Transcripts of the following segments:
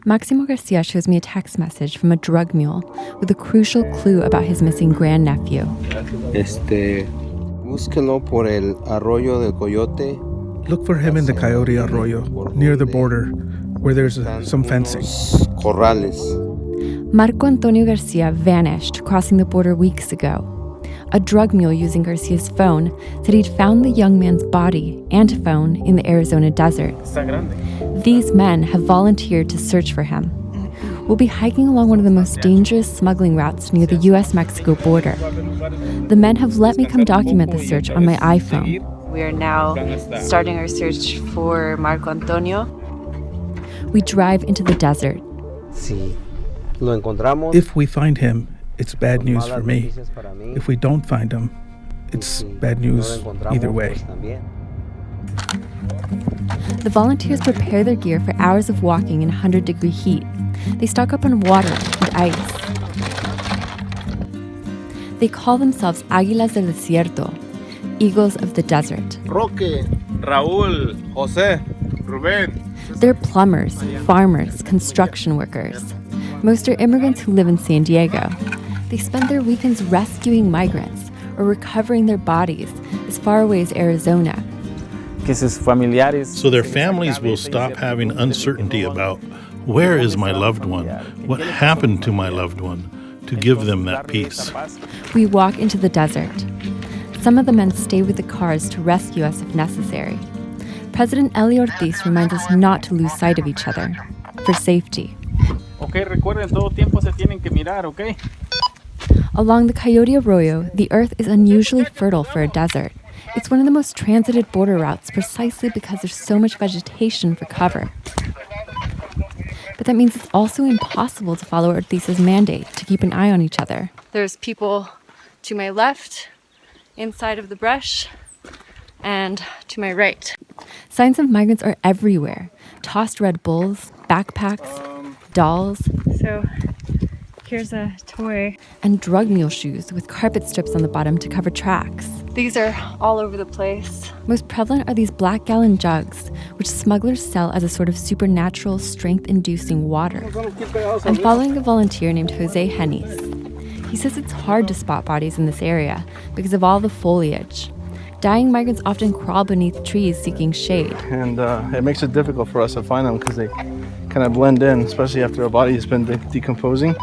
Máximo Garcia shows me a text message from a drug mule with a crucial clue about his missing grandnephew. Búsquelo por el arroyo del Coyote. Look for him in the Coyote Arroyo, near the border, where there's some fencing. Corrales. Marco Antonio Garcia vanished crossing the border weeks ago. A drug mule using Garcia's phone said he'd found the young man's body and phone in the Arizona desert. These men have volunteered to search for him. We'll be hiking along one of the most dangerous smuggling routes near the U.S Mexico border. The men have let me come document the search on my iPhone. We are now starting our search for Marco Antonio. We drive into the desert. If we find him, it's bad news for me. If we don't find him, it's bad news either way. The volunteers prepare their gear for hours of walking in 100-degree heat. They stock up on water and ice. They call themselves Águilas del Desierto, eagles of the desert. Roque, Raúl, José, Rubén. They're plumbers, farmers, construction workers. Most are immigrants who live in San Diego. They spend their weekends rescuing migrants or recovering their bodies as far away as Arizona. So their families will stop having uncertainty about where is my loved one, what happened to my loved one, to give them that peace. We walk into the desert. Some of the men stay with the cars to rescue us if necessary. President Eli Ortiz reminds us not to lose sight of each other, for safety. Recuerden, todo tiempo se tienen que mirar, okay? Along the Coyote Arroyo, the earth is unusually fertile for a desert. It's one of the most transited border routes precisely because there's so much vegetation for cover. But that means it's also impossible to follow Ortiz's mandate to keep an eye on each other. There's people to my left, inside of the brush, and to my right. Signs of migrants are everywhere. Tossed Red Bulls, backpacks, dolls. So here's a toy. And drug mule shoes with carpet strips on the bottom to cover tracks. These are all over the place. Most prevalent are these black gallon jugs, which smugglers sell as a sort of supernatural, strength-inducing water. I'm following a volunteer named Jose Hennis. He says it's hard to spot bodies in this area because of all the foliage. Dying migrants often crawl beneath trees seeking shade. And it makes it difficult for us to find them because they kind of blend in, especially after a body has been decomposing.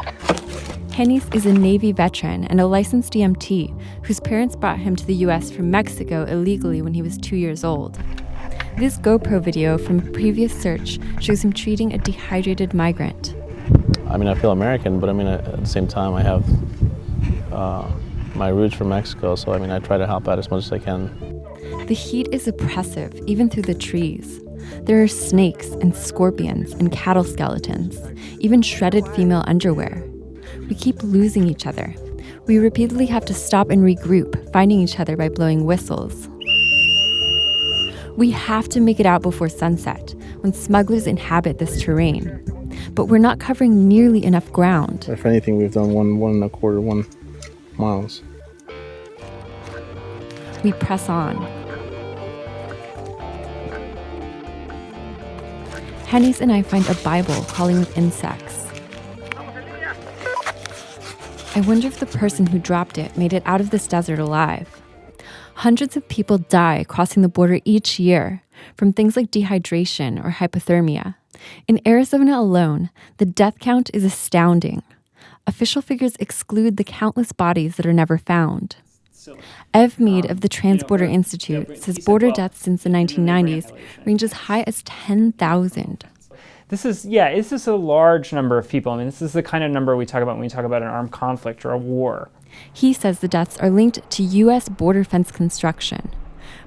Hennis is a Navy veteran and a licensed EMT whose parents brought him to the U.S. from Mexico illegally when he was 2 years old. This GoPro video from a previous search shows him treating a dehydrated migrant. I feel American, but at the same time, I have my roots from Mexico, so I try to help out as much as I can. The heat is oppressive, even through the trees. There are snakes and scorpions and cattle skeletons, even shredded female underwear. We keep losing each other. We repeatedly have to stop and regroup, finding each other by blowing whistles. We have to make it out before sunset, when smugglers inhabit this terrain. But we're not covering nearly enough ground. If anything, we've done 1 miles. We press on. Hennis and I find a Bible crawling with insects. I wonder if the person who dropped it made it out of this desert alive. Hundreds of people die crossing the border each year from things like dehydration or hypothermia. In Arizona alone, the death count is astounding. Official figures exclude the countless bodies that are never found. Ev Mead of the Transborder Institute says border deaths since the 1990s range as high as 10,000. This is a large number of people. This is the kind of number we talk about when we talk about an armed conflict or a war. He says the deaths are linked to U.S. border fence construction.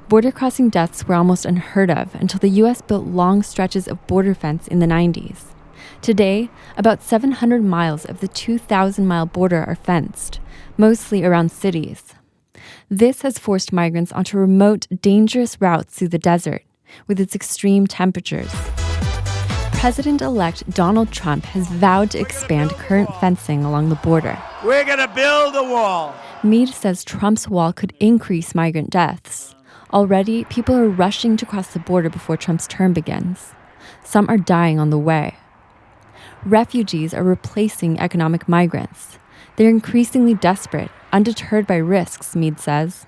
Border crossing deaths were almost unheard of until the U.S. built long stretches of border fence in the 90s. Today, about 700 miles of the 2,000-mile border are fenced, mostly around cities. This has forced migrants onto remote, dangerous routes through the desert, with its extreme temperatures. President-elect Donald Trump has vowed to expand current fencing along the border. We're going to build a wall. Mead says Trump's wall could increase migrant deaths. Already, people are rushing to cross the border before Trump's term begins. Some are dying on the way. Refugees are replacing economic migrants. They're increasingly desperate, undeterred by risks, Meade says.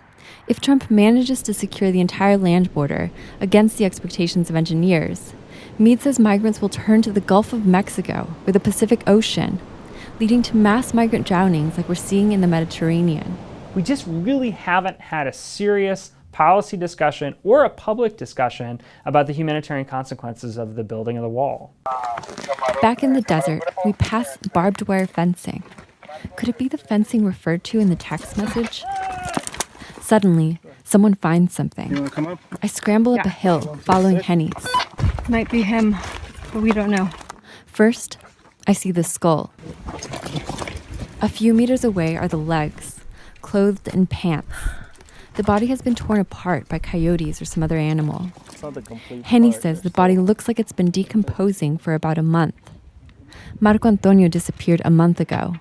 If Trump manages to secure the entire land border against the expectations of engineers, Meade says migrants will turn to the Gulf of Mexico or the Pacific Ocean, leading to mass migrant drownings like we're seeing in the Mediterranean. We just really haven't had a serious policy discussion or a public discussion about the humanitarian consequences of the building of the wall. Back in the desert, we pass barbed wire fencing. Could it be the fencing referred to in the text message? Suddenly, someone finds something. You want to come up? I scramble up a hill, following Henny's. Might be him, but we don't know. First, I see the skull. A few meters away are the legs, clothed in pants. The body has been torn apart by coyotes or some other animal. Henny says the body looks like it's been decomposing for about a month. Marco Antonio disappeared a month ago.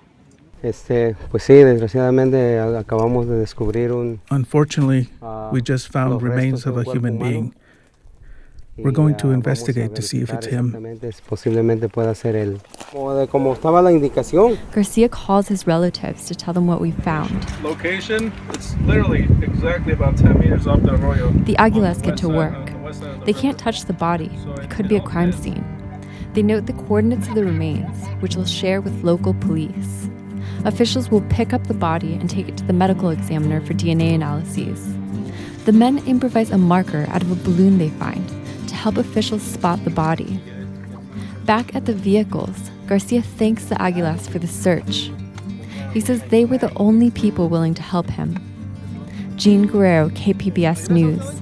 Unfortunately, we just found remains of a human being. We're going to investigate to see if it's him. Garcia calls his relatives to tell them what we found. Location, it's literally exactly about 10 meters off the arroyo. The Aguilas get to work. They can't touch the body. It could be a crime scene. They note the coordinates of the remains, which they'll share with local police. Officials will pick up the body and take it to the medical examiner for DNA analyses. The men improvise a marker out of a balloon they find to help officials spot the body. Back at the vehicles, Garcia thanks the Aguilas for the search. He says they were the only people willing to help him. Jean Guerrero, KPBS News.